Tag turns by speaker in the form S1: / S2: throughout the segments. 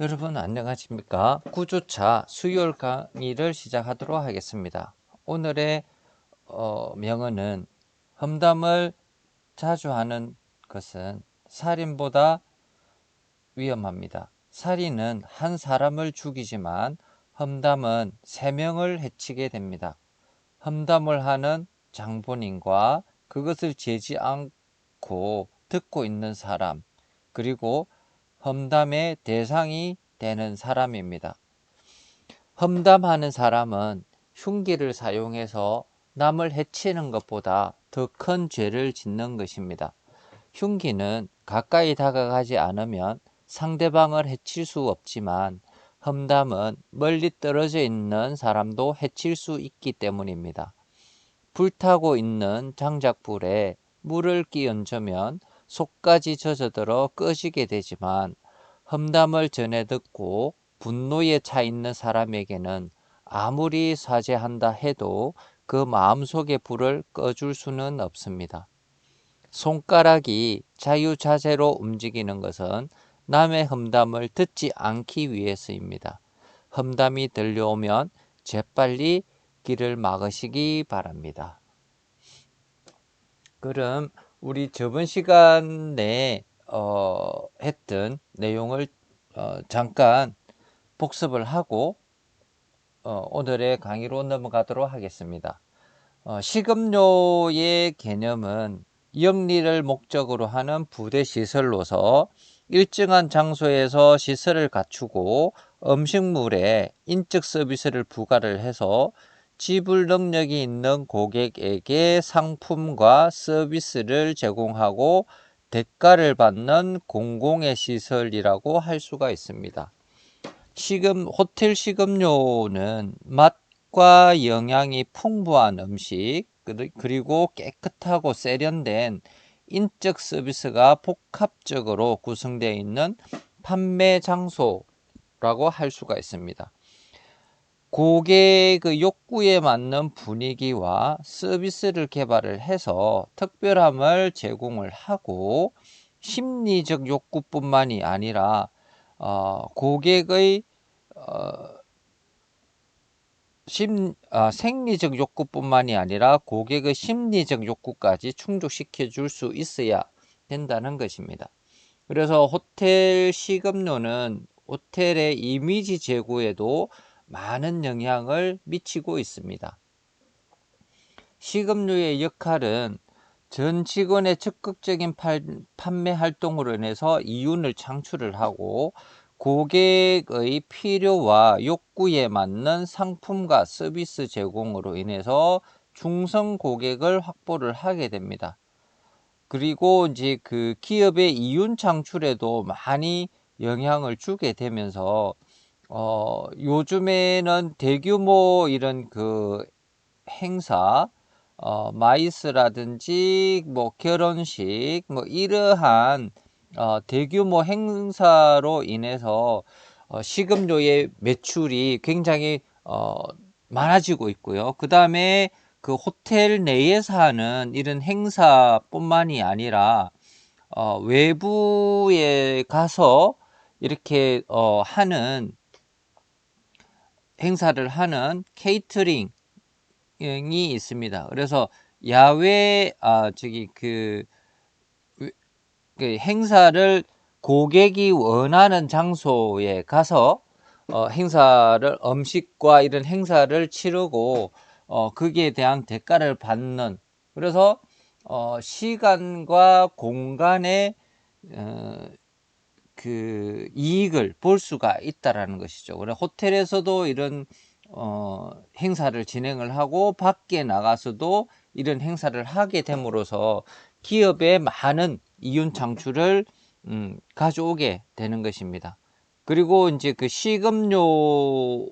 S1: 여러분 안녕하십니까? 구조차 수요일 강의를 시작하도록 하겠습니다. 오늘의 명언은 험담을 자주 하는 것은 살인보다 위험합니다. 살인은 한 사람을 죽이지만 험담은 세 명을 해치게 됩니다. 험담을 하는 장본인과 그것을 재지 않고 듣고 있는 사람, 그리고 험담의 대상이 되는 사람입니다. 험담하는 사람은 흉기를 사용해서 남을 해치는 것보다 더 큰 죄를 짓는 것입니다. 흉기는 가까이 다가가지 않으면 상대방을 해칠 수 없지만 험담은 멀리 떨어져 있는 사람도 해칠 수 있기 때문입니다. 불타고 있는 장작불에 물을 끼얹으면 속까지 젖어들어 꺼지게 되지만 험담을 전해 듣고 분노에 차 있는 사람에게는 아무리 사죄한다 해도 그 마음속의 불을 꺼줄 수는 없습니다. 손가락이 자유자재로 움직이는 것은 남의 험담을 듣지 않기 위해서입니다. 험담이 들려오면 재빨리 귀를 막으시기 바랍니다. 그럼 우리 저번 시간에 했던 내용을 잠깐 복습을 하고 오늘의 강의로 넘어가도록 하겠습니다. 식음료의 개념은 영리를 목적으로 하는 부대 시설로서 일정한 장소에서 시설을 갖추고 음식물에 인적 서비스를 부과를 해서 지불 능력이 있는 고객에게 상품과 서비스를 제공하고 대가를 받는 공공의 시설이라고 할 수가 있습니다. 호텔 식음료는 맛과 영양이 풍부한 음식, 그리고 깨끗하고 세련된 인적 서비스가 복합적으로 구성되어 있는 판매 장소라고 할 수가 있습니다. 고객의 욕구에 맞는 분위기와 서비스를 개발을 해서 특별함을 제공을 하고 심리적 욕구뿐만이 아니라 고객의 생리적 욕구뿐만이 아니라 고객의 심리적 욕구까지 충족시켜 줄 수 있어야 된다는 것입니다. 그래서 호텔 식음료는 호텔의 이미지 제고에도 많은 영향을 미치고 있습니다. 식음료의 역할은 전 직원의 적극적인 판매 활동으로 인해서 이윤을 창출을 하고 고객의 필요와 욕구에 맞는 상품과 서비스 제공으로 인해서 중성 고객을 확보를 하게 됩니다. 그리고 이제 그 기업의 이윤 창출에도 많이 영향을 주게 되면서 요즘에는 대규모 이런 그 행사, 마이스라든지 뭐 결혼식 뭐 이러한 대규모 행사로 인해서 식음료의 매출이 굉장히 많아지고 있고요. 그 다음에 그 호텔 내에서 하는 이런 행사뿐만이 아니라 외부에 가서 이렇게 하는 행사를 하는 케이터링 이 있습니다. 그래서 야외 그 행사를 고객이 원하는 장소에 가서 행사를 음식과 이런 행사를 치르고 거기에 대한 대가를 받는, 그래서 시간과 공간의 그 이익을 볼 수가 있다라는 것이죠. 그래 호텔에서도 이런 행사를 진행을 하고 밖에 나가서도 이런 행사를 하게 됨으로써 기업에 많은 이윤 창출을 가져오게 되는 것입니다. 그리고 이제 그 식음료에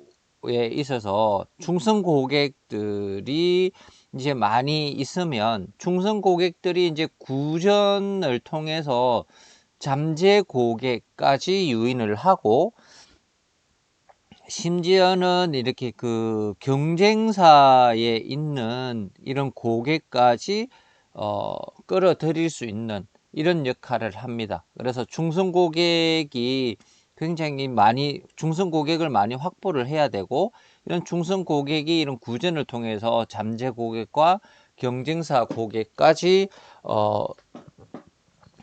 S1: 있어서 중성 고객들이 이제 많이 있으면 중성 고객들이 이제 구전을 통해서 잠재 고객까지 유인을 하고 심지어는 이렇게 그 경쟁사에 있는 이런 고객까지 끌어들일 수 있는 이런 역할을 합니다. 그래서 중성 고객이 굉장히 많이 중성 고객을 많이 확보를 해야 되고, 이런 중성 고객이 이런 구전을 통해서 잠재 고객과 경쟁사 고객까지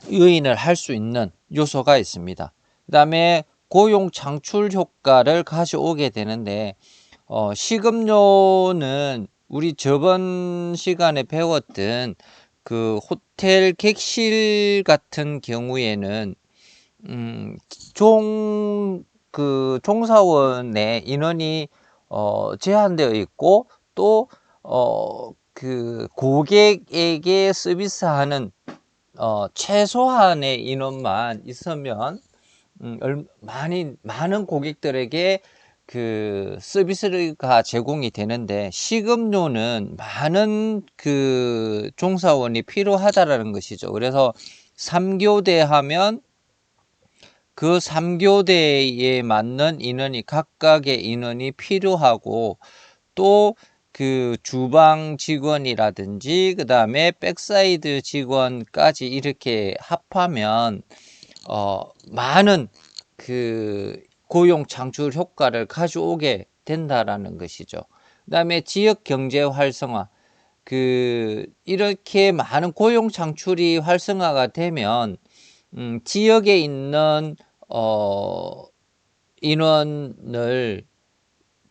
S1: 유인을 할 수 있는 요소가 있습니다. 그 다음에 고용 창출 효과를 가져오게 되는데, 식음료는 우리 저번 시간에 배웠던 그 호텔 객실 같은 경우에는 종사원의 인원이 제한되어 있고, 또 그 고객에게 서비스하는 최소한의 인원만 있으면 많은 고객들에게 그 서비스가 제공이 되는데, 식음료는 많은 그 종사원이 필요하다라는 것이죠. 그래서 3교대 하면 그 3교대에 맞는 인원이, 각각의 인원이 필요하고, 또 그 주방 직원이라든지 그 다음에 백사이드 직원까지 이렇게 합하면 많은 그 고용 창출 효과를 가져오게 된다라는 것이죠. 그 다음에 지역 경제 활성화, 그 이렇게 많은 고용 창출이 활성화가 되면 지역에 있는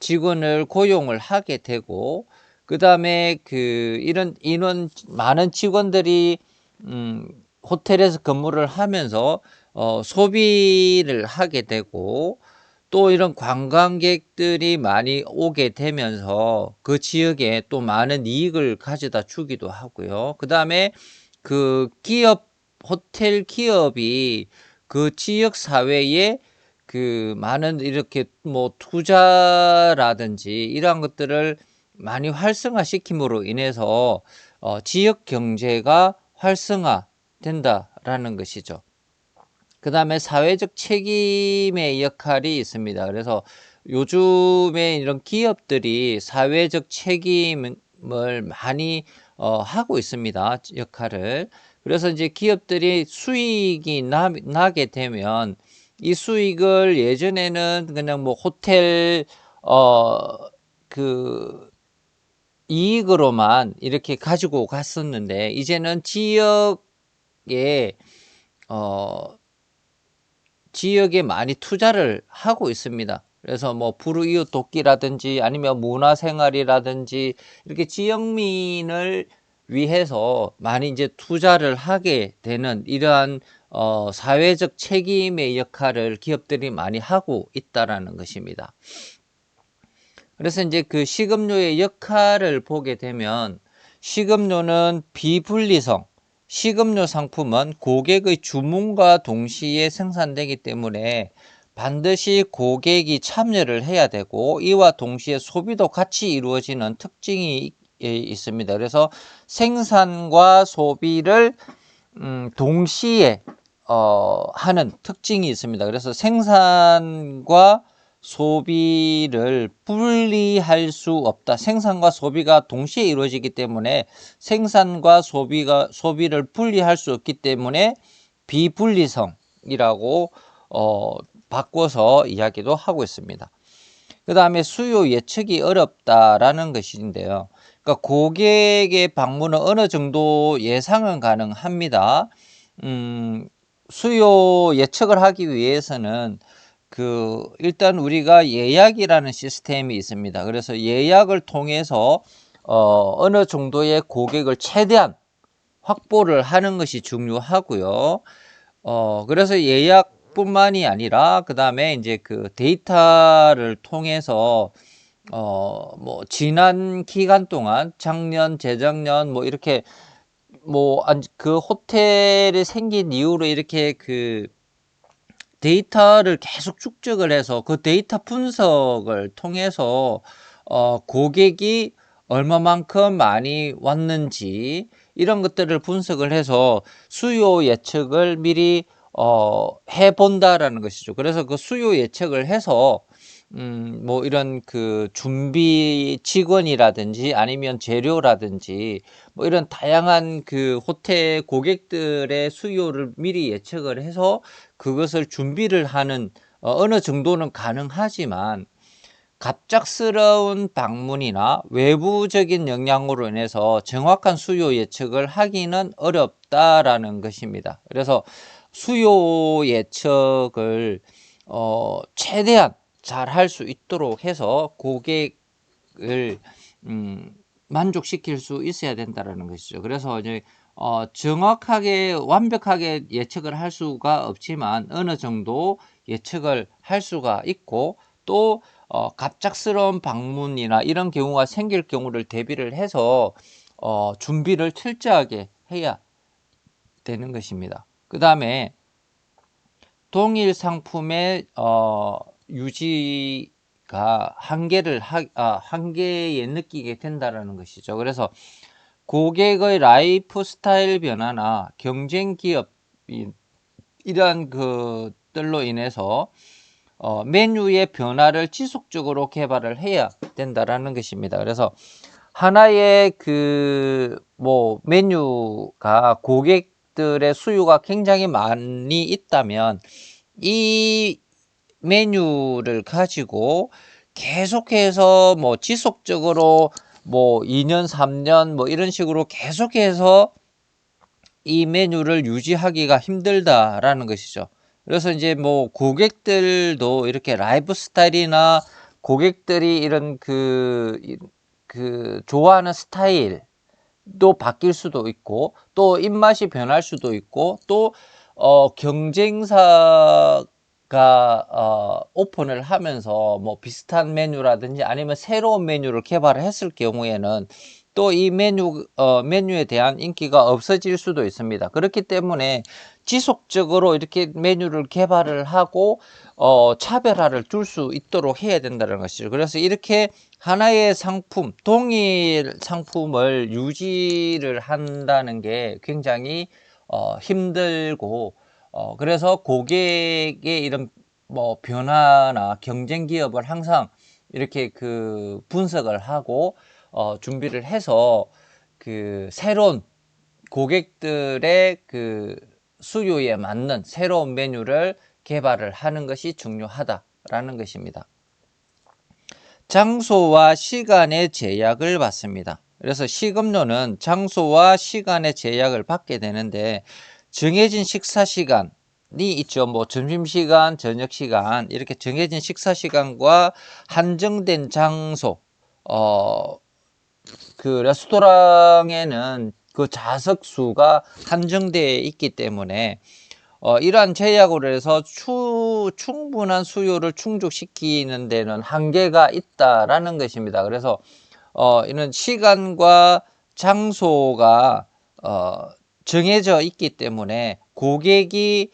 S1: 직원을 고용을 하게 되고, 그 다음에 그 이런 많은 직원들이 호텔에서 근무를 하면서 소비를 하게 되고, 또 이런 관광객들이 많이 오게 되면서 그 지역에 또 많은 이익을 가져다 주기도 하고요. 그 다음에 그 호텔 기업이 그 지역 사회에 그 많은 이렇게 뭐 투자라든지 이러한 것들을 많이 활성화시킴으로 인해서 지역 경제가 활성화된다라는 것이죠. 그 다음에 사회적 책임의 역할이 있습니다. 그래서 요즘에 이런 기업들이 사회적 책임을 많이 하고 있습니다. 역할을. 그래서 이제 기업들이 수익이 나게 되면 이 수익을, 예전에는 그냥 뭐 호텔 그 이익으로만 이렇게 가지고 갔었는데, 이제는 지역에 많이 투자를 하고 있습니다. 그래서 뭐 불우이웃 돕기라든지 아니면 문화생활이라든지 이렇게 지역민을 위해서 많이 이제 투자를 하게 되는 이러한 사회적 책임의 역할을 기업들이 많이 하고 있다라는 것입니다. 그래서 이제 그 식음료의 역할을 보게 되면, 식음료는 비분리성, 식음료 상품은 고객의 주문과 동시에 생산되기 때문에 반드시 고객이 참여를 해야 되고, 이와 동시에 소비도 같이 이루어지는 특징이 있습니다. 그래서 생산과 소비를 동시에 하는 특징이 있습니다. 그래서 생산과 소비를 분리할 수 없다. 생산과 소비가 동시에 이루어지기 때문에, 생산과 소비를 분리할 수 없기 때문에 비분리성이라고 바꿔서 이야기도 하고 있습니다. 그 다음에 수요 예측이 어렵다라는 것인데요. 그러니까 고객의 방문은 어느 정도 예상은 가능합니다. 수요 예측을 하기 위해서는 일단 우리가 예약이라는 시스템이 있습니다. 그래서 예약을 통해서 어느 정도의 고객을 최대한 확보를 하는 것이 중요하고요. 그래서 예약뿐만이 아니라 그 다음에 이제 그 데이터를 통해서 뭐 지난 기간 동안, 작년, 재작년 뭐 이렇게 뭐 그 호텔이 생긴 이후로 이렇게 그 데이터를 계속 축적을 해서 그 데이터 분석을 통해서 고객이 얼마만큼 많이 왔는지 이런 것들을 분석을 해서 수요 예측을 미리 해 본다라는 것이죠. 그래서 그 수요 예측을 해서 뭐 이런 그 준비 직원이라든지 아니면 재료라든지 뭐 이런 다양한 그 호텔 고객들의 수요를 미리 예측을 해서 그것을 준비를 하는 어느 정도는 가능하지만 갑작스러운 방문이나 외부적인 영향으로 인해서 정확한 수요 예측을 하기는 어렵다라는 것입니다. 그래서 수요 예측을 최대한 잘 할 수 있도록 해서 고객을 만족시킬 수 있어야 된다는 것이죠. 그래서 이제 정확하게 완벽하게 예측을 할 수가 없지만 어느 정도 예측을 할 수가 있고, 또 갑작스러운 방문이나 이런 경우가 생길 경우를 대비를 해서 준비를 철저하게 해야 되는 것입니다. 그 다음에 동일 상품의 유지가 한계에 느끼게 된다는 것이죠. 그래서 고객의 라이프 스타일 변화나 경쟁 기업 이러한 것들로 인해서 메뉴의 변화를 지속적으로 개발을 해야 된다라는 것입니다. 그래서 하나의 메뉴가 고객들의 수요가 굉장히 많이 있다면 이 메뉴를 가지고 계속해서 지속적으로 2년, 3년 이런 식으로 계속해서 이 메뉴를 유지하기가 힘들다라는 것이죠. 그래서 이제 고객들도 이렇게 라이프 스타일이나 고객들이 이런 좋아하는 스타일도 바뀔 수도 있고, 또 입맛이 변할 수도 있고, 또 경쟁사가 오픈을 하면서 비슷한 메뉴라든지 아니면 새로운 메뉴를 개발을 했을 경우에는 또 이 메뉴에 대한 인기가 없어질 수도 있습니다. 그렇기 때문에 지속적으로 이렇게 메뉴를 개발을 하고 차별화를 줄 수 있도록 해야 된다는 것이죠. 그래서 이렇게 하나의 상품, 동일 상품을 유지를 한다는 게 굉장히 힘들고, 그래서 고객의 이런 변화나 경쟁 기업을 항상 이렇게 분석을 하고 준비를 해서 새로운 고객들의 수요에 맞는 새로운 메뉴를 개발을 하는 것이 중요하다라는 것입니다. 장소와 시간의 제약을 받습니다. 그래서 식음료는 장소와 시간의 제약을 받게 되는데, 정해진 식사 시간이 있죠. 점심시간, 저녁시간, 이렇게 정해진 식사 시간과 한정된 장소, 레스토랑에는 좌석 수가 한정되어 있기 때문에 이러한 제약으로 해서 충분한 수요를 충족시키는 데는 한계가 있다라는 것입니다. 그래서 이런 시간과 장소가 정해져 있기 때문에 고객이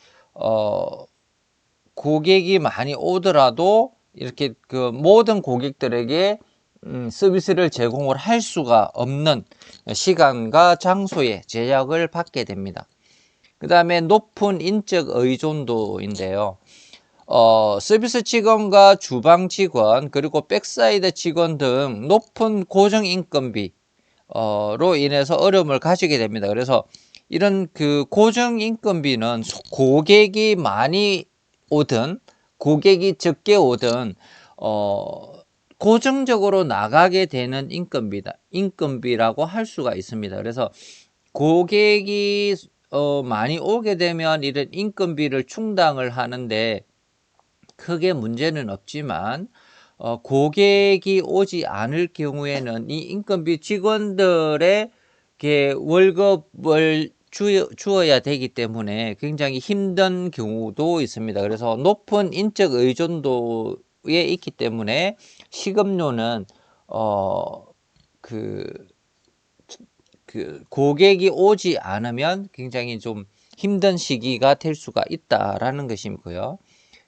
S1: 많이 오더라도 이렇게 모든 고객들에게 서비스를 제공을 할 수가 없는 시간과 장소의 제약을 받게 됩니다. 그 다음에 높은 인적 의존도인데요. 서비스 직원과 주방 직원, 그리고 백사이드 직원 등 높은 고정 인건비로 인해서 어려움을 가지게 됩니다. 그래서 이런 고정 인건비는 고객이 많이 오든 고객이 적게 오든 고정적으로 나가게 되는 인건비라고 할 수가 있습니다. 그래서 고객이 많이 오게 되면 이런 인건비를 충당을 하는데 크게 문제는 없지만, 고객이 오지 않을 경우에는 이 인건비 직원들의 월급을 주어야 되기 때문에 굉장히 힘든 경우도 있습니다. 그래서 높은 인적 의존도에 있기 때문에 식음료는 고객이 오지 않으면 굉장히 좀 힘든 시기가 될 수가 있다라는 것이고요.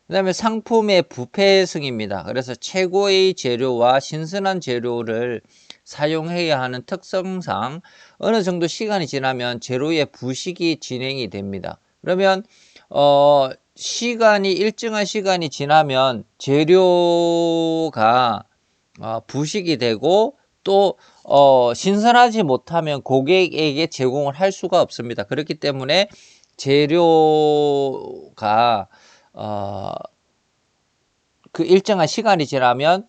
S1: 그 다음에 상품의 부패성입니다. 그래서 최고의 재료와 신선한 재료를 사용해야 하는 특성상 어느 정도 시간이 지나면 재료의 부식이 진행이 됩니다. 그러면 일정한 시간이 지나면 재료가 부식이 되고, 또 신선하지 못하면 고객에게 제공을 할 수가 없습니다. 그렇기 때문에 재료가 그 일정한 시간이 지나면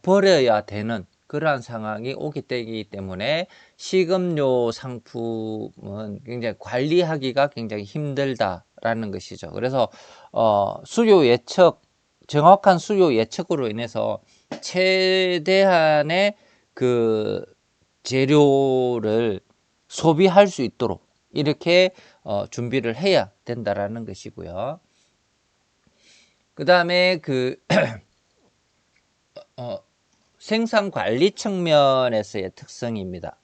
S1: 버려야 되는 그러한 상황이 오기 때문에 식음료 상품은 굉장히 관리하기가 굉장히 힘들다라는 것이죠. 그래서 수요 예측, 정확한 수요 예측으로 인해서 최대한의 그 재료를 소비할 수 있도록 이렇게 준비를 해야 된다라는 것이고요. 그 다음에 그 생산 관리 측면에서의 특성입니다.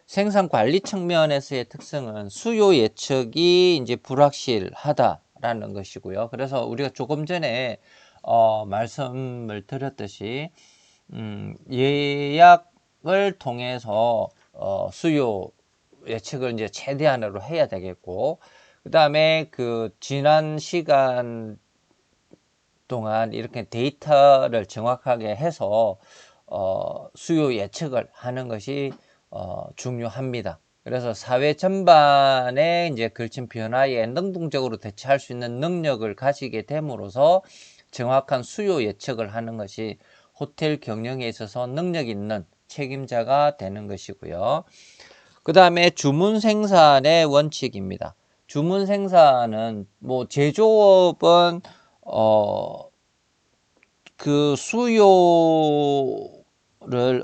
S1: 생산 관리 측면에서의 특성은 수요 예측이 이제 불확실하다라는 것이고요. 그래서 우리가 조금 전에 말씀을 드렸듯이 예약을 통해서 수요 예측을 이제 최대한으로 해야 되겠고, 그 다음에 그 지난 시간 동안 이렇게 데이터를 정확하게 해서 수요 예측을 하는 것이 중요합니다. 그래서 사회 전반에 이제 걸친 변화에 능동적으로 대처할 수 있는 능력을 가지게 됨으로써 정확한 수요 예측을 하는 것이 호텔 경영에 있어서 능력 있는 책임자가 되는 것이고요. 그 다음에 주문 생산의 원칙입니다. 주문 생산은 뭐 제조업은 그 수요를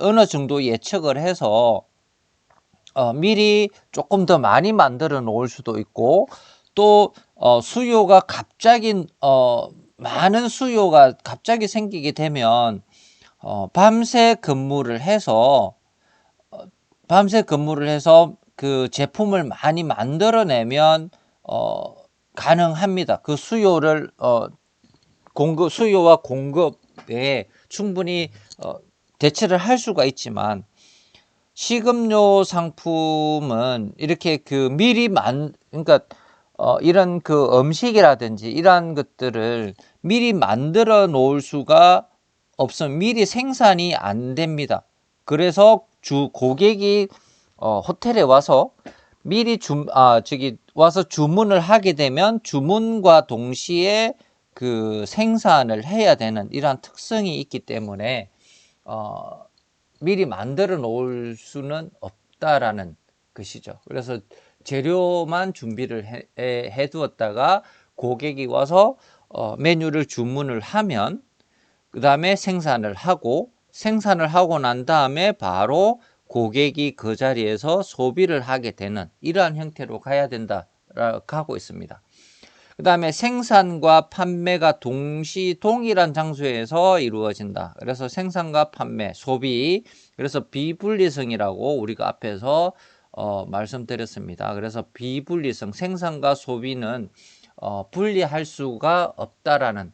S1: 어느 정도 예측을 해서 미리 조금 더 많이 만들어 놓을 수도 있고, 또 수요가 갑자기 많은 수요가 갑자기 생기게 되면 밤새 근무를 해서 그 제품을 많이 만들어내면 가능합니다. 그 수요를 수요와 공급에 충분히 대처를 할 수가 있지만, 식음료 상품은 이렇게 그 미리 그러니까 이런 그 음식이라든지 이러한 것들을 미리 만들어 놓을 수가 없으면 미리 생산이 안 됩니다. 그래서 고객이 호텔에 와서 미리 와서 주문을 하게 되면 주문과 동시에 그 생산을 해야 되는 이러한 특성이 있기 때문에 미리 만들어 놓을 수는 없다라는 것이죠. 그래서 재료만 준비를 해 두었다가 고객이 와서 메뉴를 주문을 하면 그 다음에 생산을 하고 난 다음에 바로 고객이 그 자리에서 소비를 하게 되는 이러한 형태로 가야 된다라고 하고 있습니다. 그 다음에 생산과 판매가 동일한 장소에서 이루어진다. 그래서 생산과 판매, 소비, 그래서 비분리성이라고 우리가 앞에서 말씀드렸습니다. 그래서 비분리성, 생산과 소비는 분리할 수가 없다라는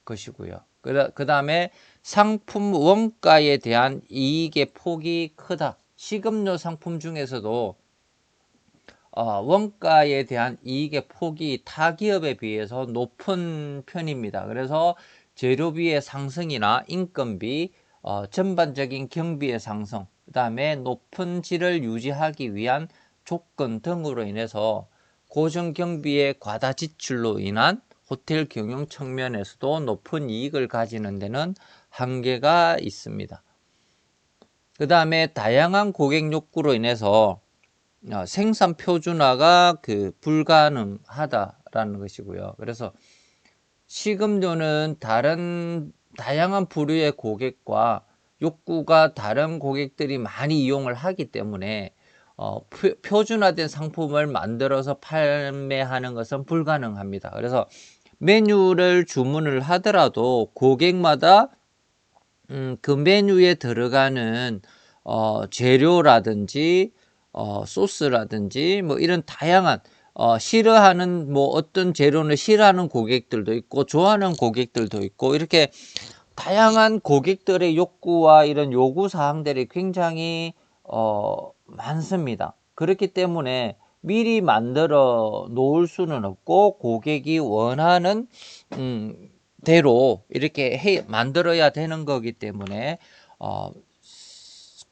S1: 것이고요. 그 다음에 상품 원가에 대한 이익의 폭이 크다. 식음료 상품 중에서도 원가에 대한 이익의 폭이 타 기업에 비해서 높은 편입니다. 그래서 재료비의 상승이나 인건비, 전반적인 경비의 상승, 그 다음에 높은 질을 유지하기 위한 조건 등으로 인해서 고정 경비의 과다 지출로 인한 호텔 경영 측면에서도 높은 이익을 가지는 데는 한계가 있습니다. 그 다음에 다양한 고객 욕구로 인해서 생산 표준화가 불가능하다라는 것이고요. 그래서 식음료는 다양한 부류의 고객과 욕구가 다른 고객들이 많이 이용을 하기 때문에 표준화된 상품을 만들어서 판매하는 것은 불가능합니다. 그래서 메뉴를 주문을 하더라도 고객마다 그 메뉴에 들어가는 재료라든지 소스라든지 뭐 이런 다양한 싫어하는 뭐 어떤 재료를 싫어하는 고객들도 있고 좋아하는 고객들도 있고 이렇게 다양한 고객들의 욕구와 이런 요구 사항들이 굉장히 많습니다. 그렇기 때문에 미리 만들어 놓을 수는 없고 고객이 원하는 대로 이렇게 만들어야 되는 거기 때문에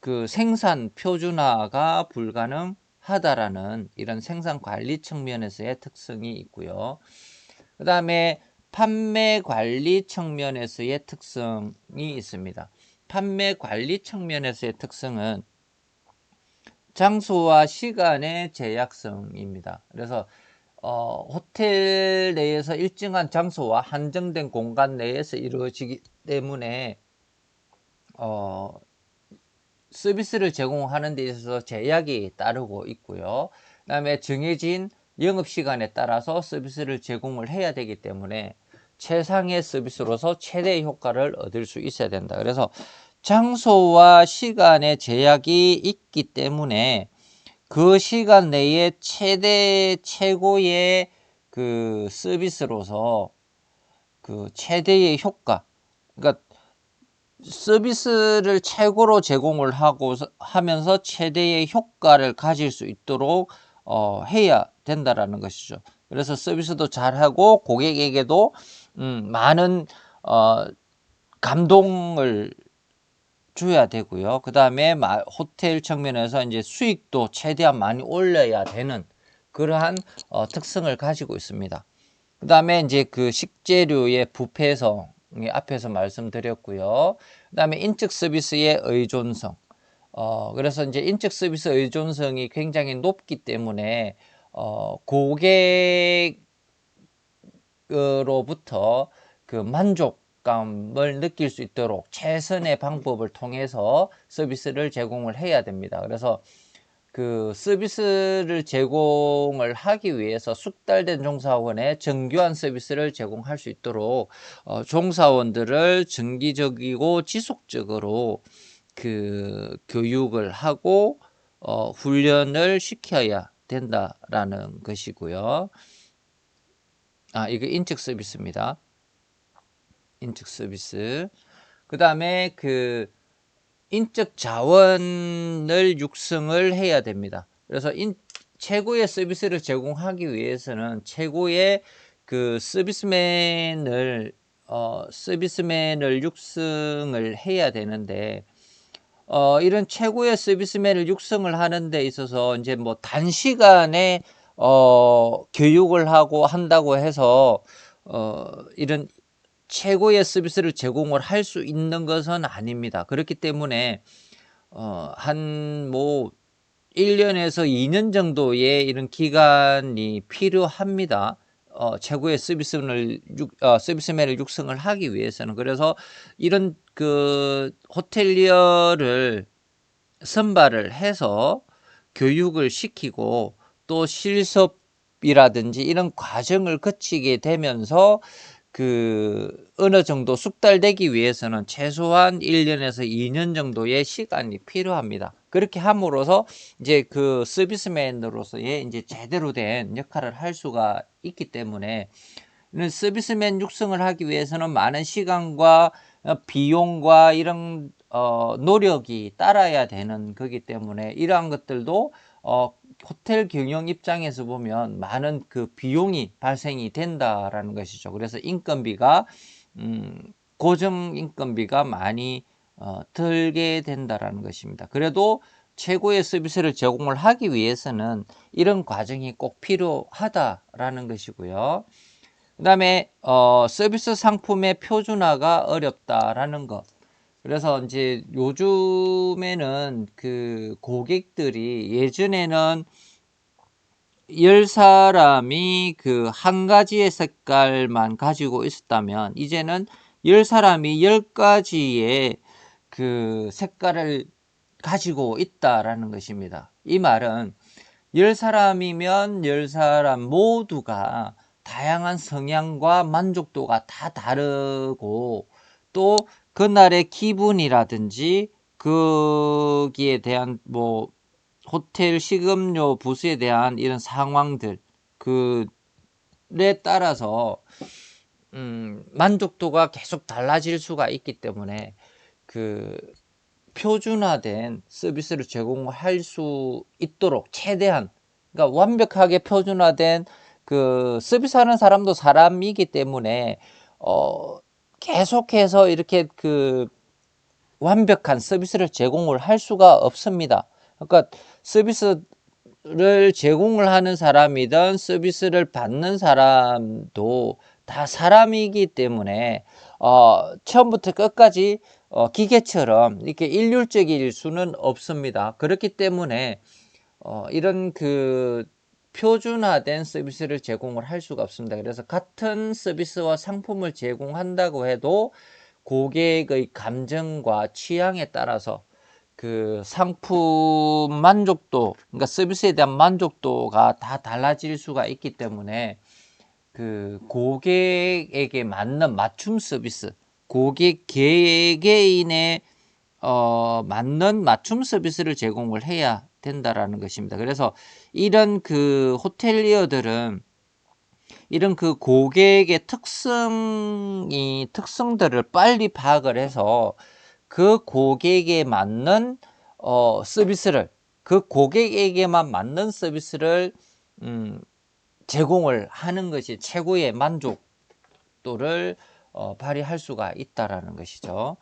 S1: 그 생산 표준화가 불가능하다라는 이런 생산 관리 측면에서의 특성이 있고요. 그 다음에 판매 관리 측면에서의 특성이 있습니다. 판매 관리 측면에서의 특성은 장소와 시간의 제약성입니다. 그래서 호텔 내에서 일정한 장소와 한정된 공간 내에서 이루어지기 때문에 서비스를 제공하는 데 있어서 제약이 따르고 있고요. 그 다음에 정해진 영업시간에 따라서 서비스를 제공을 해야 되기 때문에 최상의 서비스로서 최대의 효과를 얻을 수 있어야 된다. 그래서 장소와 시간의 제약이 있기 때문에 그 시간 내에 최고의 그 서비스로서 그 최대의 효과, 그러니까 서비스를 최고로 제공을 하면서 최대의 효과를 가질 수 있도록 해야 된다라는 것이죠. 그래서 서비스도 잘하고 고객에게도 많은 감동을 줘야 되고요. 그 다음에 호텔 측면에서 이제 수익도 최대한 많이 올려야 되는 그러한 특성을 가지고 있습니다. 그 다음에 이제 그 식재료의 부패성 앞에서 말씀드렸고요. 그 다음에 인적 서비스의 의존성. 그래서 이제 인적 서비스 의존성이 굉장히 높기 때문에 고객으로부터 그 만족감을 느낄 수 있도록 최선의 방법을 통해서 서비스를 제공을 해야 됩니다. 그래서 그 서비스를 제공을 하기 위해서 숙달된 종사원의 정교한 서비스를 제공할 수 있도록 종사원들을 정기적이고 지속적으로 그 교육을 하고 훈련을 시켜야 된다라는 것이고요. 이거 인적 서비스입니다. 인적 서비스. 그 다음에 그 인적 자원을 육성을 해야 됩니다. 그래서 최고의 서비스를 제공하기 위해서는 최고의 그 서비스맨을 육성을 해야 되는데 이런 최고의 서비스맨을 육성을 하는 데 있어서 이제 뭐 단시간에 교육을 하고 한다고 해서 이런 최고의 서비스를 제공을 할 수 있는 것은 아닙니다. 그렇기 때문에 한 뭐 1년에서 2년 정도의 이런 기간이 필요합니다. 최고의 서비스맨을 육성을 하기 위해서는. 그래서 이런 그 호텔리어를 선발을 해서 교육을 시키고 또 실습이라든지 이런 과정을 거치게 되면서 그 어느 정도 숙달되기 위해서는 최소한 1년에서 2년 정도의 시간이 필요합니다. 그렇게 함으로써 이제 그 서비스맨으로서의 이제 제대로 된 역할을 할 수가 있기 때문에 이런 서비스맨 육성을 하기 위해서는 많은 시간과 비용과 이런 노력이 따라야 되는 거기 때문에 이러한 것들도 호텔 경영 입장에서 보면 많은 그 비용이 발생이 된다라는 것이죠. 그래서 인건비가 고정 인건비가 많이 들게 된다라는 것입니다. 그래도 최고의 서비스를 제공을 하기 위해서는 이런 과정이 꼭 필요하다라는 것이고요. 그 다음에 서비스 상품의 표준화가 어렵다라는 것. 그래서 이제 요즘에는 그 고객들이 예전에는 10사람이 그 한 가지의 색깔만 가지고 있었다면 이제는 10사람이 10가지의 그 색깔을 가지고 있다라는 것입니다. 이 말은 10사람이면 10사람 모두가 다양한 성향과 만족도가 다 다르고 또 그날의 기분이라든지 거기에 대한 뭐 호텔 식음료 부스에 대한 이런 상황들 그에 따라서 만족도가 계속 달라질 수가 있기 때문에 그 표준화된 서비스를 제공할 수 있도록 최대한 그러니까 완벽하게 표준화된 그 서비스하는 사람도 사람이기 때문에 계속해서 이렇게 그 완벽한 서비스를 제공을 할 수가 없습니다. 그러니까 서비스를 제공을 하는 사람이든 서비스를 받는 사람도 다 사람이기 때문에 처음부터 끝까지 기계처럼 이렇게 일률적일 수는 없습니다. 그렇기 때문에 이런 그 표준화된 서비스를 제공을 할 수가 없습니다. 그래서 같은 서비스와 상품을 제공한다고 해도 고객의 감정과 취향에 따라서 그 상품 만족도, 그러니까 서비스에 대한 만족도가 다 달라질 수가 있기 때문에 그 고객에게 맞는 맞춤 서비스, 고객 개개인의 맞는 맞춤 서비스를 제공을 해야 된다라는 것입니다. 그래서 이런 그 호텔리어들은 이런 그 고객의 특성들을 빨리 파악을 해서 그 고객에 맞는 서비스를, 그 고객에게만 맞는 서비스를 제공을 하는 것이 최고의 만족도를 발휘할 수가 있다라는 것이죠.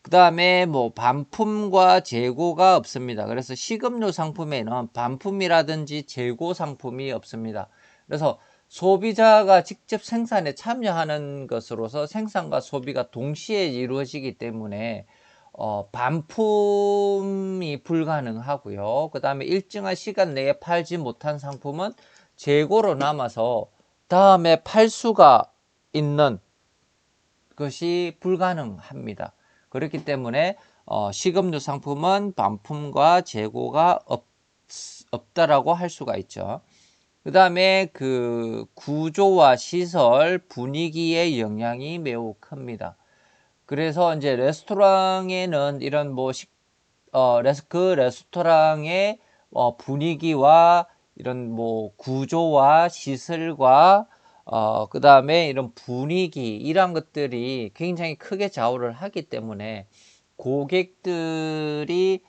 S1: 그 다음에 뭐 반품과 재고가 없습니다. 그래서 식음료 상품에는 반품이라든지 재고 상품이 없습니다. 그래서 소비자가 직접 생산에 참여하는 것으로서 생산과 소비가 동시에 이루어지기 때문에 반품이 불가능하고요. 그 다음에 일정한 시간 내에 팔지 못한 상품은 재고로 남아서 다음에 팔 수가 있는 것이 불가능합니다. 그렇기 때문에 식음료 상품은 반품과 재고가 없다라고 할 수가 있죠. 그 다음에 그 구조와 시설, 분위기의 영향이 매우 큽니다. 그래서 이제 레스토랑에는 이런 뭐 그 레스토랑의 분위기와 이런 뭐 구조와 시설과 그 다음에 이런 분위기, 이런 것들이 굉장히 크게 좌우를 하기 때문에 고객들이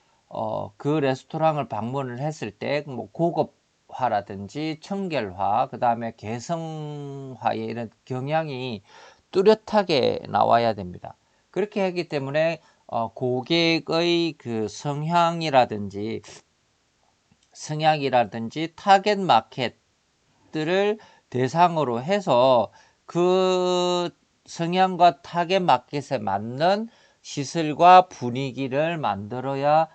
S1: 그 레스토랑을 방문을 했을 때 뭐 고급화라든지 청결화, 그 다음에 개성화의 이런 경향이 뚜렷하게 나와야 됩니다. 그렇게 하기 때문에 고객의 그 성향이라든지 타겟 마켓들을 대상으로 해서 그 성향과 타겟 마켓에 맞는 시설과 분위기를 만들어야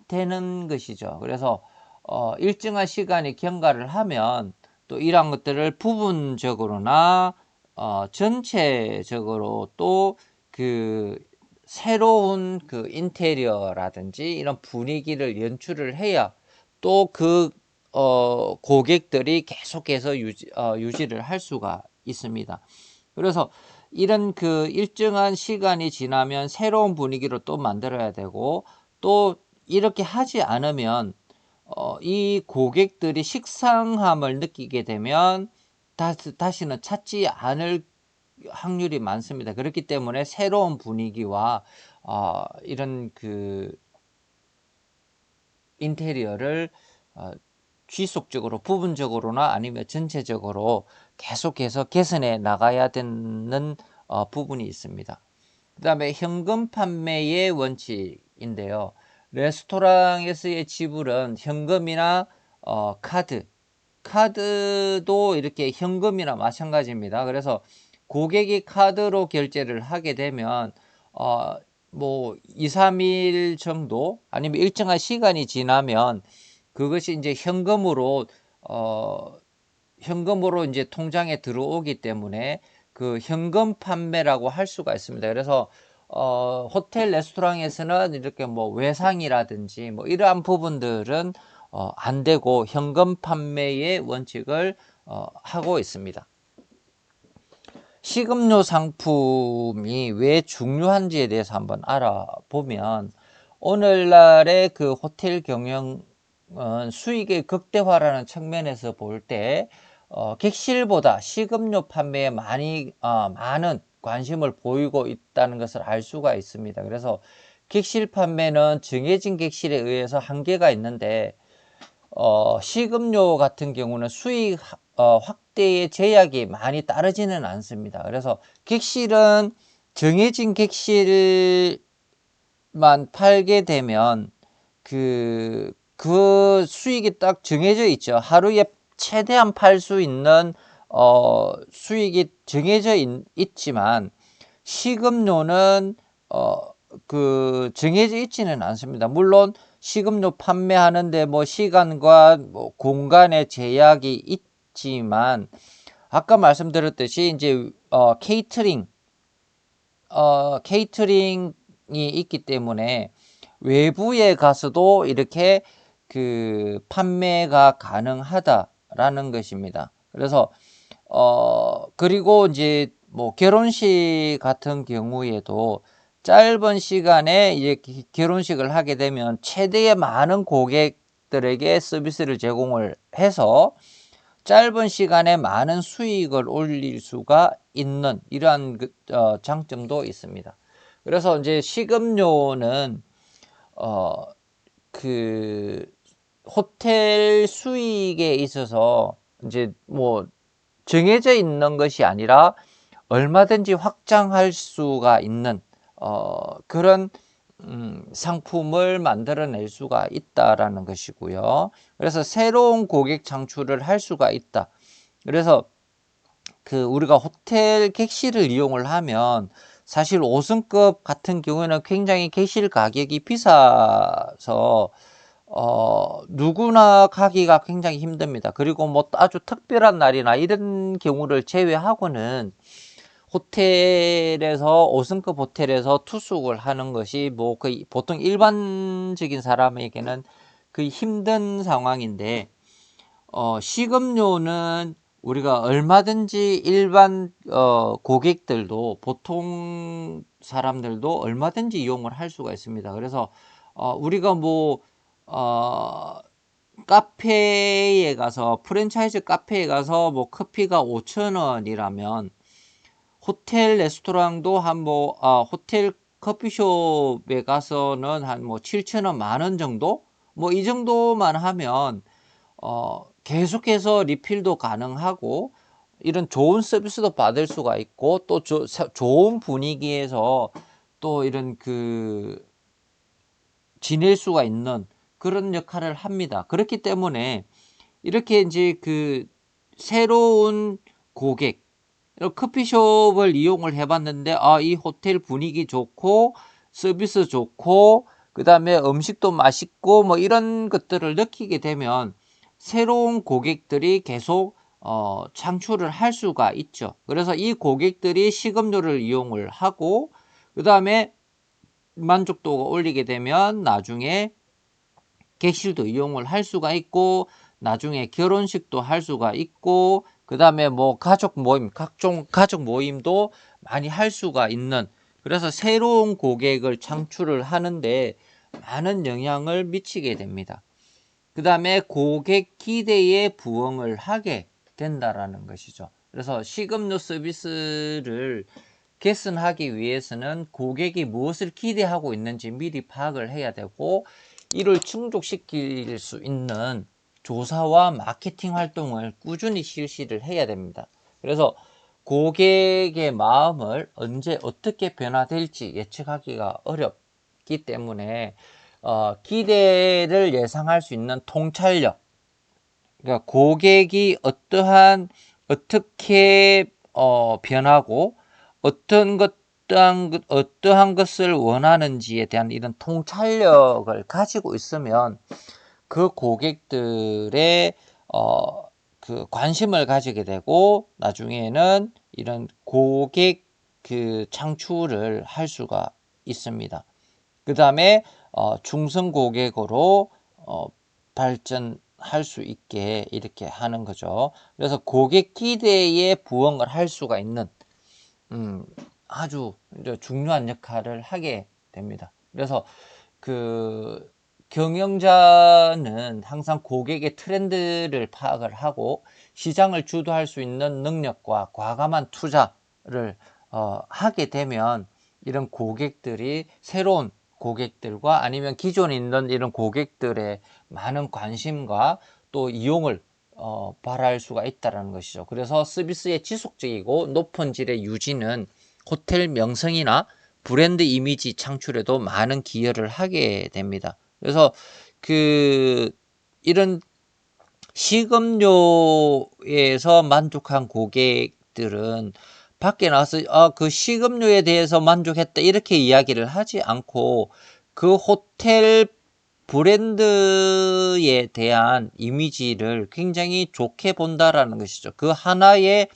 S1: 되는 것이죠. 그래서 일정한 시간이 경과를 하면 또 이러한 것들을 부분적으로나 전체적으로 또 그 새로운 그 인테리어라든지 이런 분위기를 연출을 해야 또 그 고객들이 계속해서 유지를 할 수가 있습니다. 그래서 이런 그 일정한 시간이 지나면 새로운 분위기로 또 만들어야 되고, 또 이렇게 하지 않으면 이 고객들이 식상함을 느끼게 되면 다시는 찾지 않을 확률이 많습니다. 그렇기 때문에 새로운 분위기와 이런 그 인테리어를 지속적으로, 부분적으로나 아니면 전체적으로 계속해서 개선해 나가야 되는 부분이 있습니다. 그 다음에 현금 판매의 원칙인데요. 레스토랑에서의 지불은 현금이나 카드도 이렇게 현금이나 마찬가지입니다. 그래서 고객이 카드로 결제를 하게 되면 뭐 2, 3일 정도 아니면 일정한 시간이 지나면 그것이 이제 현금으로 이제 통장에 들어오기 때문에 그 현금 판매라고 할 수가 있습니다. 그래서 호텔 레스토랑에서는 이렇게 뭐 외상이라든지 뭐 이러한 부분들은 안 되고 현금 판매의 원칙을 하고 있습니다. 식음료 상품이 왜 중요한지에 대해서 한번 알아보면, 오늘날의 그 호텔 경영은 수익의 극대화라는 측면에서 볼 때 객실보다 식음료 판매에 많은 관심을 보이고 있다는 것을 알 수가 있습니다. 그래서 객실 판매는 정해진 객실에 의해서 한계가 있는데 식음료 같은 경우는 수익 확대의 제약이 많이 따르지는 않습니다. 그래서 객실은 정해진 객실만 팔게 되면 그 수익이 딱 정해져 있죠. 하루에 최대한 팔 수 있는 수익이 정해져 있지만 식음료는 정해져 있지는 않습니다. 물론 식음료 판매하는데 뭐 시간과 뭐 공간의 제약이 있지만 아까 말씀드렸듯이 이제 케이터링이 있기 때문에 외부에 가서도 이렇게 그 판매가 가능하다라는 것입니다. 그래서 그리고 이제 뭐 결혼식 같은 경우에도 짧은 시간에 이제 결혼식을 하게 되면 최대의 많은 고객들에게 서비스를 제공을 해서 짧은 시간에 많은 수익을 올릴 수가 있는 이러한 장점도 있습니다. 그래서 이제 식음료는 그 호텔 수익에 있어서 이제 뭐 정해져 있는 것이 아니라 얼마든지 확장할 수가 있는 그런 상품을 만들어낼 수가 있다라는 것이고요. 그래서 새로운 고객 창출을 할 수가 있다. 그래서 우리가 호텔 객실을 이용을 하면 사실 5성급 같은 경우에는 굉장히 객실 가격이 비싸서 누구나 가기가 굉장히 힘듭니다. 그리고 뭐 아주 특별한 날이나 이런 경우를 제외하고는 호텔에서 5성급 호텔에서 투숙을 하는 것이 뭐 거의 보통 일반적인 사람에게는 거의 힘든 상황인데 식음료는 우리가 얼마든지 일반 고객들도 보통 사람들도 얼마든지 이용을 할 수가 있습니다. 그래서 우리가 뭐 카페에 가서 프랜차이즈 카페에 가서 뭐 커피가 5,000원이라면 호텔 레스토랑도 호텔 커피숍에 가서는 한 뭐 7,000원, 만원 정도? 뭐 이 정도만 하면 계속해서 리필도 가능하고 이런 좋은 서비스도 받을 수가 있고 또 좋은 분위기에서 또 이런 지낼 수가 있는 그런 역할을 합니다. 그렇기 때문에 이렇게 이제 새로운 고객, 커피숍을 이용을 해봤는데 이 호텔 분위기 좋고 서비스 좋고 그 다음에 음식도 맛있고 뭐 이런 것들을 느끼게 되면 새로운 고객들이 계속 창출을 할 수가 있죠. 그래서 이 고객들이 식음료를 이용을 하고 그 다음에 만족도가 올리게 되면 나중에 객실도 이용을 할 수가 있고 나중에 결혼식도 할 수가 있고 그 다음에 뭐 가족 모임, 각종 가족 모임도 많이 할 수가 있는, 그래서 새로운 고객을 창출을 하는데 많은 영향을 미치게 됩니다. 그 다음에 고객 기대에 부응을 하게 된다라는 것이죠. 그래서 식음료 서비스를 개선하기 위해서는 고객이 무엇을 기대하고 있는지 미리 파악을 해야 되고 이를 충족시킬 수 있는 조사와 마케팅 활동을 꾸준히 실시를 해야 됩니다. 그래서 고객의 마음을 언제 어떻게 변화될지 예측하기가 어렵기 때문에 기대를 예상할 수 있는 통찰력, 그러니까 고객이 어떻게 변하고 어떠한 것을 원하는지에 대한 이런 통찰력을 가지고 있으면 그 고객들의 관심을 가지게 되고 나중에는 이런 고객 창출을 할 수가 있습니다. 그 다음에 중성 고객으로 발전할 수 있게 이렇게 하는 거죠. 그래서 고객 기대에 부응을 할 수가 있는 아주 중요한 역할을 하게 됩니다. 그래서 경영자는 항상 고객의 트렌드를 파악을 하고 시장을 주도할 수 있는 능력과 과감한 투자를 하게 되면 이런 고객들이 새로운 고객들과 아니면 기존에 있는 이런 고객들의 많은 관심과 또 이용을 발할 수가 있다는 것이죠. 그래서 서비스의 지속적이고 높은 질의 유지는 호텔 명성이나 브랜드 이미지 창출에도 많은 기여를 하게 됩니다. 그래서 이런 식음료에서 만족한 고객들은 밖에 나와서 그 식음료에 대해서 만족했다 이렇게 이야기를 하지 않고 그 호텔 브랜드에 대한 이미지를 굉장히 좋게 본다라는 것이죠. 그 하나의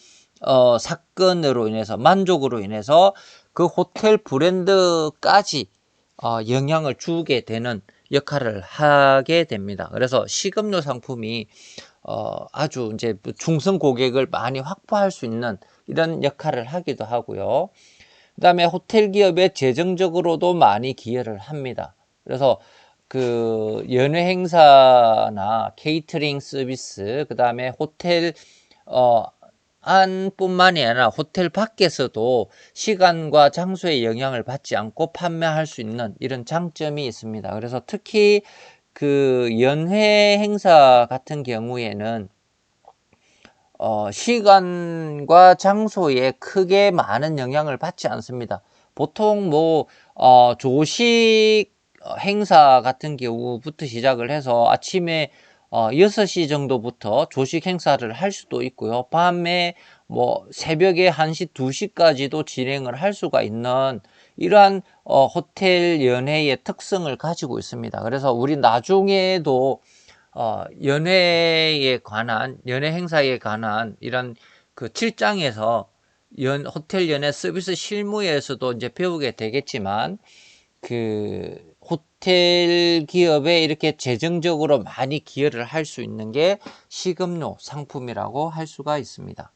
S1: 사건으로 인해서 만족으로 인해서 그 호텔 브랜드까지 영향을 주게 되는 역할을 하게 됩니다. 그래서 식음료 상품이 아주 이제 중성 고객을 많이 확보할 수 있는 이런 역할을 하기도 하고요. 그다음에 호텔 기업에 재정적으로도 많이 기여를 합니다. 그래서 그 연회 행사나 케이터링 서비스, 그다음에 호텔 안뿐만이 아니라 호텔 밖에서도 시간과 장소의 영향을 받지 않고 판매할 수 있는 이런 장점이 있습니다. 그래서 특히 그 연회 행사 같은 경우에는 시간과 장소에 크게 많은 영향을 받지 않습니다. 보통 뭐 조식 행사 같은 경우부터 시작을 해서 아침에 6시 정도부터 조식 행사를 할 수도 있고요. 밤에 뭐 새벽에 1시, 2시까지도 진행을 할 수가 있는 이러한 호텔 연회의 특성을 가지고 있습니다. 그래서 우리 나중에도 연회 행사에 관한 이런 그 7장에서 호텔 연회 서비스 실무에서도 이제 배우게 되겠지만, 그 호텔 기업에 이렇게 재정적으로 많이 기여를 할 수 있는 게 식음료 상품이라고 할 수가 있습니다.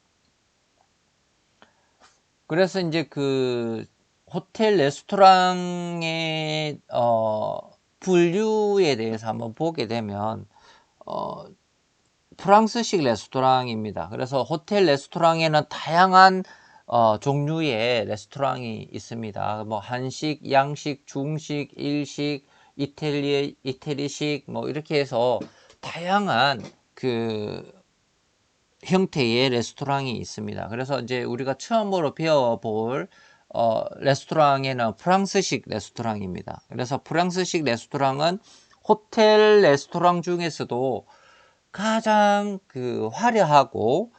S1: 그래서 이제 그 호텔 레스토랑의 분류에 대해서 한번 보게 되면 프랑스식 레스토랑입니다. 그래서 호텔 레스토랑에는 다양한 종류의 레스토랑이 있습니다. 뭐 한식, 양식, 중식, 일식, 이태리식 뭐 이렇게 해서 다양한 그 형태의 레스토랑이 있습니다. 그래서 이제 우리가 처음으로 배워볼 레스토랑에는 프랑스식 레스토랑입니다. 그래서 프랑스식 레스토랑은 호텔 레스토랑 중에서도 가장 그 화려하고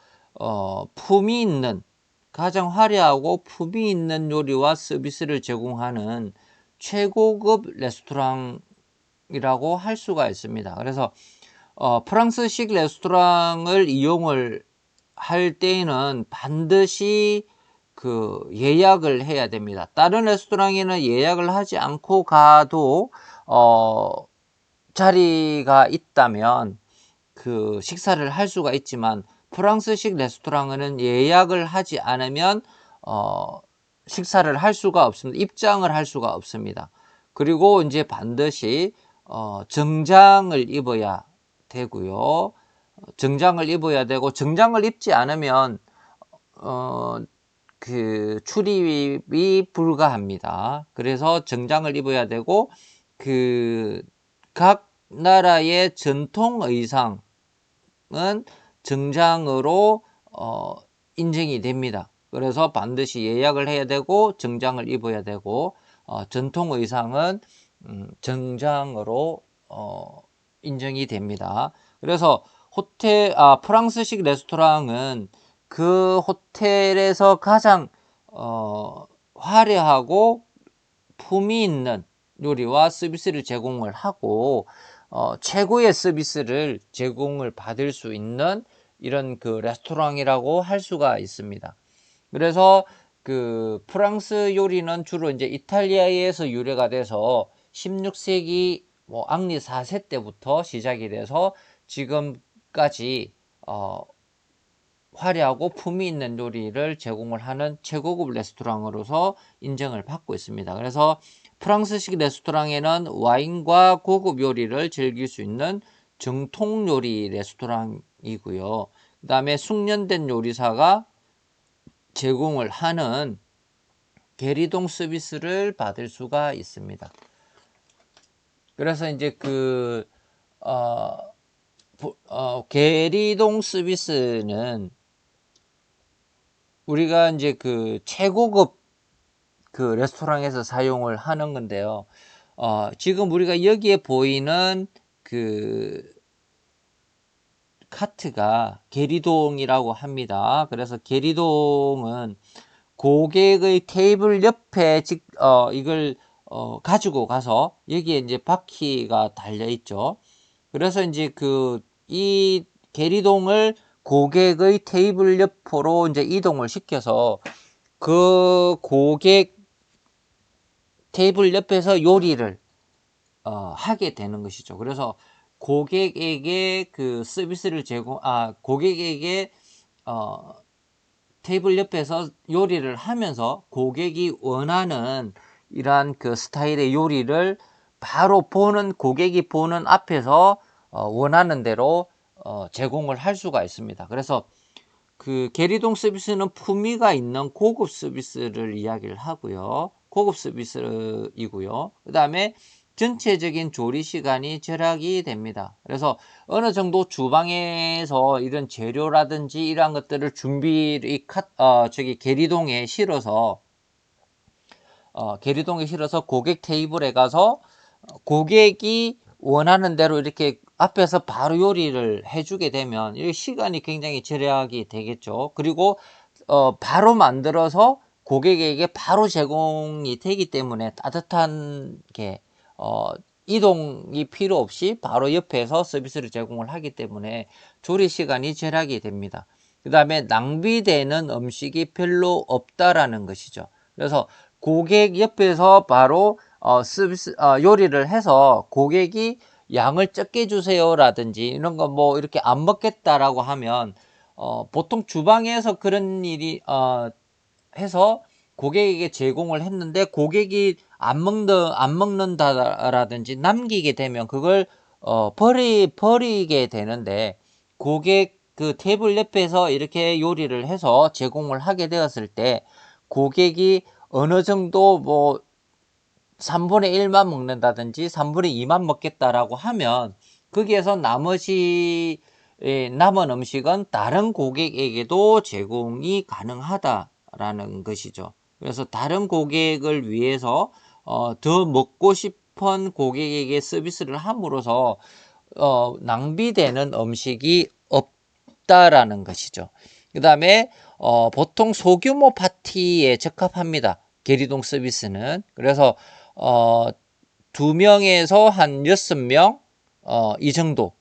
S1: 품위 있는, 가장 화려하고 품위 있는 요리와 서비스를 제공하는 최고급 레스토랑이라고 할 수가 있습니다. 그래서 프랑스식 레스토랑을 이용을 할 때에는 반드시 그 예약을 해야 됩니다. 다른 레스토랑에는 예약을 하지 않고 가도 자리가 있다면 그 식사를 할 수가 있지만, 프랑스식 레스토랑은 예약을 하지 않으면 식사를 할 수가 없습니다. 입장을 할 수가 없습니다. 그리고 이제 반드시 정장을 입어야 되고요. 정장을 입어야 되고, 정장을 입지 않으면 그 출입이 불가합니다. 그래서 정장을 입어야 되고, 그 각 나라의 전통 의상은 정장으로 인정이 됩니다. 그래서 반드시 예약을 해야 되고 정장을 입어야 되고, 전통 의상은 정장으로 인정이 됩니다. 그래서 프랑스식 레스토랑은 그 호텔에서 가장 화려하고 품위 있는 요리와 서비스를 제공을 하고 최고의 서비스를 제공을 받을 수 있는 이런 그 레스토랑이라고 할 수가 있습니다. 그래서 그 프랑스 요리는 주로 이제 이탈리아에서 유래가 돼서 16세기 뭐 앙리 4세 때부터 시작이 돼서 지금까지 화려하고 품위 있는 요리를 제공을 하는 최고급 레스토랑으로서 인정을 받고 있습니다. 그래서 프랑스식 레스토랑에는 와인과 고급 요리를 즐길 수 있는 정통 요리 레스토랑이고요. 그 다음에 숙련된 요리사가 제공을 하는 계리동 서비스를 받을 수가 있습니다. 그래서 이제 그 계리동 서비스는 우리가 이제 그 최고급 그 레스토랑에서 사용을 하는 건데요. 지금 우리가 여기에 보이는 그 카트가 계리동이라고 합니다. 그래서 계리동은 고객의 테이블 옆에 이걸 가지고 가서 여기에 이제 바퀴가 달려 있죠. 그래서 이제 이 계리동을 고객의 테이블 옆으로 이제 이동을 시켜서 그 고객 테이블 옆에서 요리를 하게 되는 것이죠. 그래서 고객에게 그 서비스를 고객에게 테이블 옆에서 요리를 하면서 고객이 원하는 이러한 그 스타일의 요리를 바로 고객이 보는 앞에서 원하는 대로 제공을 할 수가 있습니다. 그래서 그 계리동 서비스는 품위가 있는 고급 서비스를 이야기를 하고요. 고급 서비스이고요. 그 다음에 전체적인 조리 시간이 절약이 됩니다. 그래서 어느 정도 주방에서 이런 재료라든지 이러한 것들을 계리동에 실어서 고객 테이블에 가서 고객이 원하는 대로 이렇게 앞에서 바로 요리를 해주게 되면 이 시간이 굉장히 절약이 되겠죠. 그리고 바로 만들어서 고객에게 바로 제공이 되기 때문에 따뜻한 게 이동이 필요 없이 바로 옆에서 서비스를 제공을 하기 때문에 조리 시간이 절약이 됩니다. 그 다음에 낭비되는 음식이 별로 없다라는 것이죠. 그래서 고객 옆에서 바로 요리를 해서 고객이 양을 적게 주세요 라든지 이런 거 뭐 이렇게 안 먹겠다라고 하면 보통 주방에서 그런 일이 해서 고객에게 제공을 했는데 고객이 안 먹는다라든지 남기게 되면 그걸 버리게 되는데, 고객 그 테이블 옆에서 이렇게 요리를 해서 제공을 하게 되었을 때 고객이 어느 정도 뭐 3분의 1만 먹는다든지 3분의 2만 먹겠다라고 하면 거기에서 나머지 남은 음식은 다른 고객에게도 제공이 가능하다라는 것이죠. 그래서 다른 고객을 위해서 더 먹고 싶은 고객에게 서비스를 함으로써 낭비되는 음식이 없다라는 것이죠. 그 다음에 보통 소규모 파티에 적합합니다. 계리동 서비스는. 그래서 2명에서 한 6명 이 정도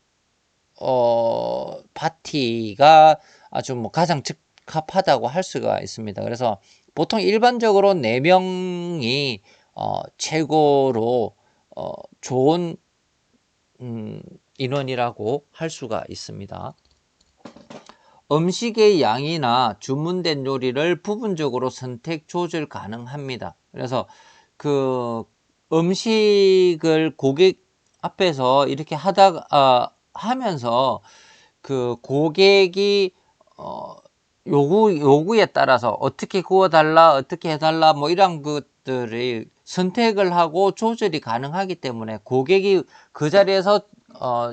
S1: 파티가 아주 뭐 가장 적합하다고 할 수가 있습니다. 그래서 보통 일반적으로 4명이 최고로 좋은 인원이라고 할 수가 있습니다. 음식의 양이나 주문된 요리를 부분적으로 선택 조절 가능합니다. 그래서 그 음식을 고객 앞에서 이렇게 하면서 그 고객이 요구에 따라서 어떻게 구워달라, 어떻게 해달라, 뭐 이런 것들을 선택을 하고 조절이 가능하기 때문에 고객이 그 자리에서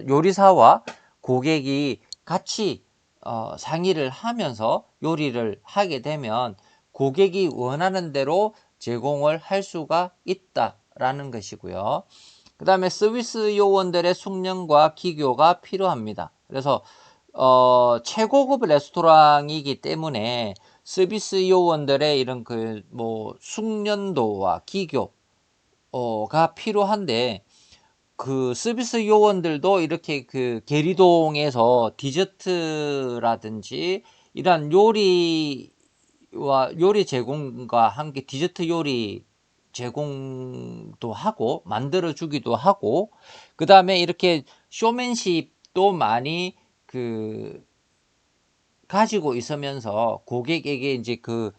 S1: 요리사와 고객이 같이 상의를 하면서 요리를 하게 되면 고객이 원하는 대로 제공을 할 수가 있다라는 것이고요. 그 다음에 서비스 요원들의 숙련과 기교가 필요합니다. 그래서 최고급 레스토랑이기 때문에 서비스 요원들의 이런 뭐 숙련도와 기교가 필요한데, 그 서비스 요원들도 이렇게 그 계리동에서 디저트라든지 이런 요리 제공과 함께 디저트 요리 제공도 하고 만들어 주기도 하고, 그 다음에 이렇게 쇼맨십도 많이 가지고 있으면서 고객에게 이제 그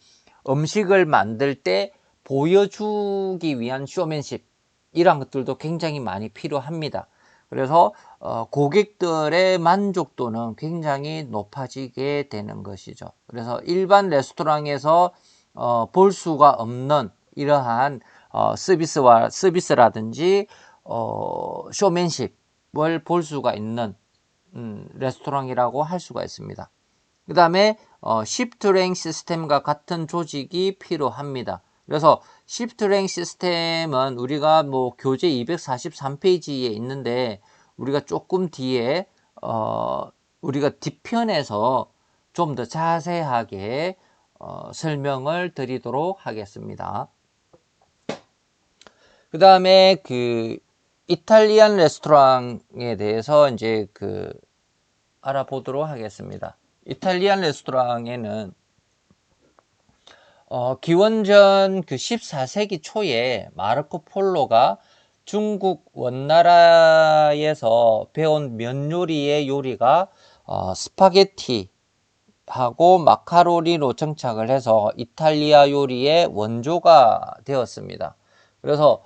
S1: 음식을 만들 때 보여주기 위한 쇼맨십, 이런 것들도 굉장히 많이 필요합니다. 그래서 고객들의 만족도는 굉장히 높아지게 되는 것이죠. 그래서 일반 레스토랑에서 볼 수가 없는 이러한 서비스라든지 쇼맨십을 볼 수가 있는 레스토랑이라고 할 수가 있습니다. 그 다음에 시프트 랭 시스템과 같은 조직이 필요합니다. 그래서 시프트 랭 시스템은 우리가 뭐 교재 243페이지에 있는데 우리가 조금 뒤에 우리가 뒤편에서 좀 더 자세하게 설명을 드리도록 하겠습니다. 그 다음에 그 이탈리안 레스토랑에 대해서 이제 그 알아보도록 하겠습니다. 이탈리안 레스토랑에는 기원전 그 14세기 초에 마르코 폴로가 중국 원나라에서 배운 면 요리의 요리가 스파게티 하고 마카로니로 정착을 해서 이탈리아 요리의 원조가 되었습니다. 그래서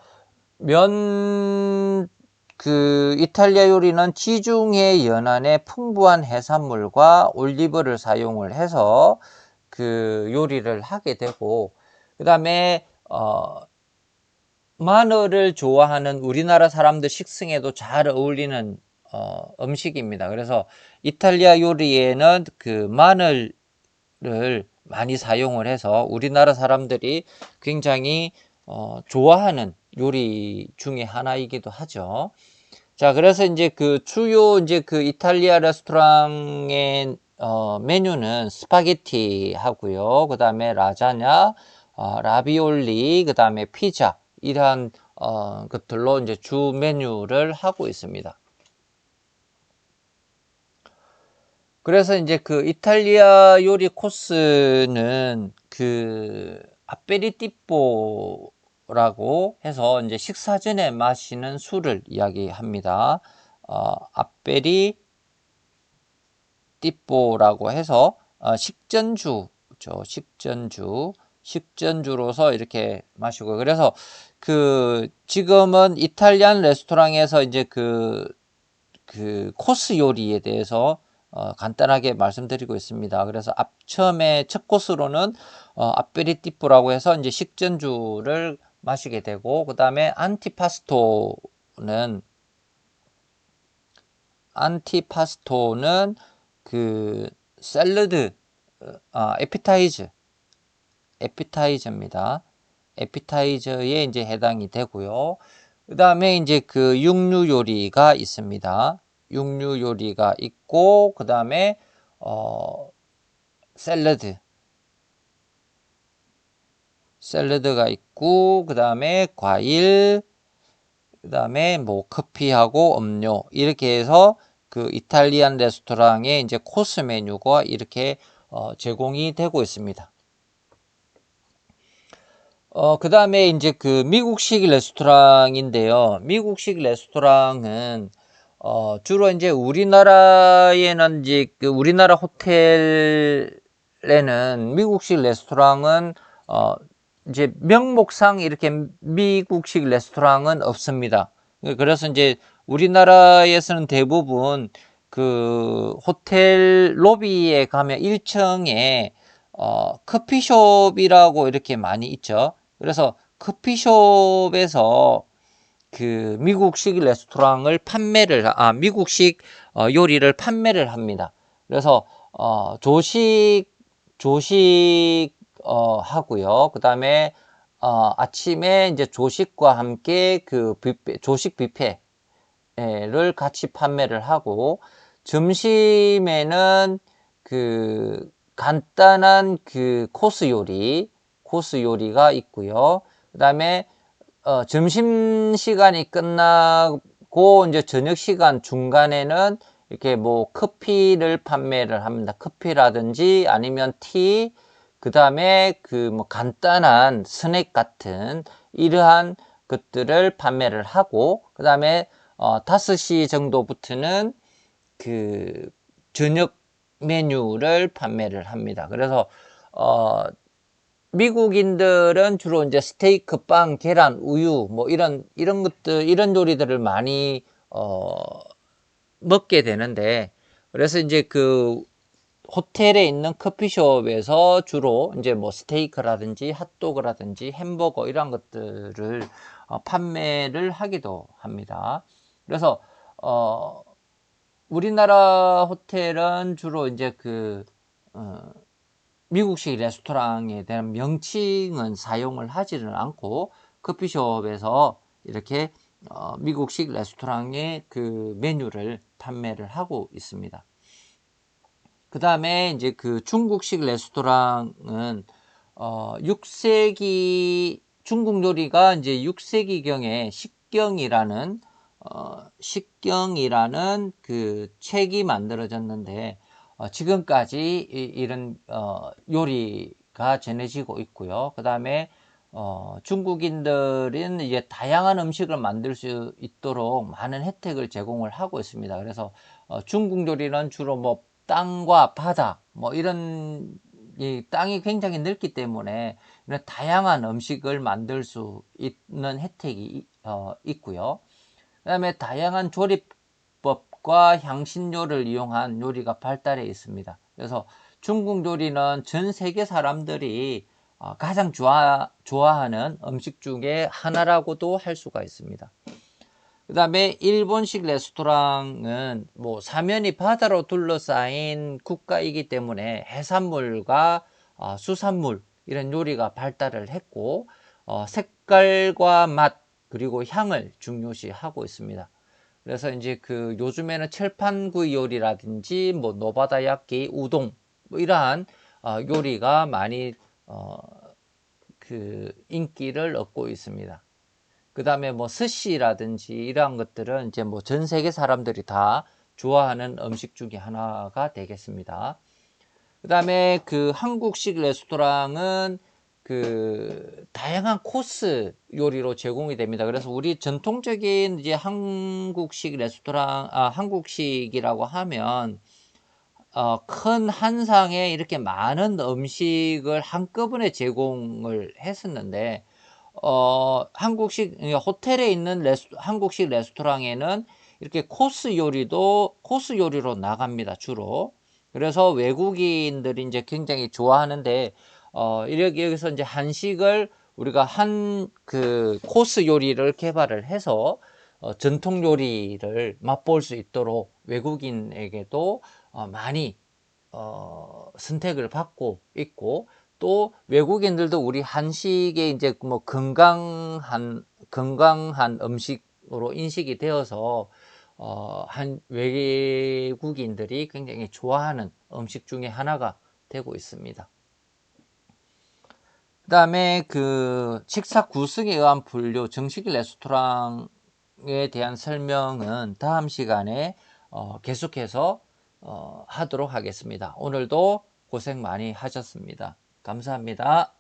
S1: 이탈리아 요리는 지중해 연안의 풍부한 해산물과 올리브를 사용을 해서 그 요리를 하게 되고, 그 다음에 마늘을 좋아하는 우리나라 사람들 식성에도 잘 어울리는 음식입니다. 그래서 이탈리아 요리에는 그 마늘을 많이 사용을 해서 우리나라 사람들이 굉장히 좋아하는 요리 중에 하나이기도 하죠. 자, 그래서 이제 그 주요 이제 그 이탈리아 레스토랑의 메뉴는 스파게티 하고요. 그 다음에 라자냐, 라비올리, 그 다음에 피자, 이러한 것들로 이제 주 메뉴를 하고 있습니다. 그래서 이제 그 이탈리아 요리 코스는 그 아페리티포라고 해서 이제 식사 전에 마시는 술을 이야기합니다. 아페리티포라고 해서 식전주죠. 식전주로서 이렇게 마시고, 그래서 그 지금은 이탈리안 레스토랑에서 이제 그 코스 요리에 대해서 간단하게 말씀드리고 있습니다. 그래서 처음에 첫 코스로는 아페리티프라고 해서 이제 식전주를 마시게 되고, 그 다음에 안티파스토는 그 샐러드, 에피타이저입니다. 에피타이저에 이제 해당이 되고요. 그 다음에 이제 그 육류 요리가 있습니다. 육류 요리가 있고, 그 다음에 샐러드가 있고, 그 다음에 과일, 그 다음에 뭐 커피하고 음료, 이렇게 해서 그 이탈리안 레스토랑의 이제 코스 메뉴가 이렇게 제공이 되고 있습니다. 그 다음에 이제 그 미국식 레스토랑인데요. 미국식 레스토랑은 주로 이제 우리나라에는 이제 그 우리나라 호텔에는 미국식 레스토랑은 이제 명목상 이렇게 미국식 레스토랑은 없습니다. 그래서 이제 우리나라에서는 대부분 그 호텔 로비에 가면 1층에 커피숍이라고 이렇게 많이 있죠. 그래서 커피숍에서 그 미국식 레스토랑을 미국식 요리를 판매를 합니다. 그래서 조식 하고요. 그 다음에 아침에 이제 조식과 함께 그 조식 뷔페를 같이 판매를 하고, 점심에는 그 간단한 그 코스 요리가 있고요. 그 다음에 점심 시간이 끝나고 이제 저녁 시간 중간에는 이렇게 뭐 커피를 판매를 합니다. 커피라든지 아니면 티, 그 다음에 그 뭐 간단한 스낵 같은 이러한 것들을 판매를 하고, 그 다음에 5시 정도부터는 그 저녁 메뉴를 판매를 합니다. 그래서 미국인들은 주로 이제 스테이크, 빵, 계란, 우유 뭐 이런 것들, 이런 요리들을 많이 먹게 되는데, 그래서 이제 그 호텔에 있는 커피숍에서 주로 이제 뭐 스테이크라든지 핫도그라든지 햄버거 이런 것들을 판매를 하기도 합니다. 그래서 우리나라 호텔은 주로 이제 그 미국식 레스토랑에 대한 명칭은 사용을 하지는 않고 커피숍에서 이렇게 미국식 레스토랑의 그 메뉴를 판매를 하고 있습니다. 그 다음에 이제 그 중국식 레스토랑은 6세기 중국 요리가 이제 6세기경에 식경이라는 그 책이 만들어졌는데 지금까지 이런 요리가 전해지고 있고요. 그 다음에 중국인들은 이제 다양한 음식을 만들 수 있도록 많은 혜택을 제공을 하고 있습니다. 그래서 중국 요리는 주로 뭐 땅과 바다 뭐 이런 이 땅이 굉장히 넓기 때문에 이런 다양한 음식을 만들 수 있는 혜택이 있고요. 그 다음에 다양한 조리법과 향신료를 이용한 요리가 발달해 있습니다. 그래서 중국 요리는 전 세계 사람들이 가장 좋아하는 음식 중에 하나라고도 할 수가 있습니다. 그 다음에 일본식 레스토랑은 뭐 사면이 바다로 둘러싸인 국가이기 때문에 해산물과 수산물 이런 요리가 발달을 했고 색깔과 맛 그리고 향을 중요시하고 있습니다. 그래서 이제 그 요즘에는 철판구이 요리라든지 뭐 노바다야끼 우동 뭐 이러한 요리가 많이 그 인기를 얻고 있습니다. 그 다음에 뭐 스시라든지 이러한 것들은 이제 뭐 전 세계 사람들이 다 좋아하는 음식 중에 하나가 되겠습니다. 그 다음에 그 한국식 레스토랑은 그 다양한 코스 요리로 제공이 됩니다. 그래서 우리 전통적인 이제 한국식이라고 하면 큰 한상에 이렇게 많은 음식을 한꺼번에 제공을 했었는데 한국식 호텔에 있는 한국식 레스토랑에는 이렇게 코스 요리로 나갑니다, 주로. 그래서 외국인들이 이제 굉장히 좋아하는데 여기서 이제 한식을 우리가 한 그 코스 요리를 개발을 해서 전통 요리를 맛볼 수 있도록 외국인에게도 많이 선택을 받고 있고, 또 외국인들도 우리 한식에 이제 뭐 건강한 음식으로 인식이 되어서 한 외국인들이 굉장히 좋아하는 음식 중에 하나가 되고 있습니다. 그 다음에 그 식사 구성에 의한 분류 정식 레스토랑에 대한 설명은 다음 시간에 계속해서 하도록 하겠습니다. 오늘도 고생 많이 하셨습니다. 감사합니다.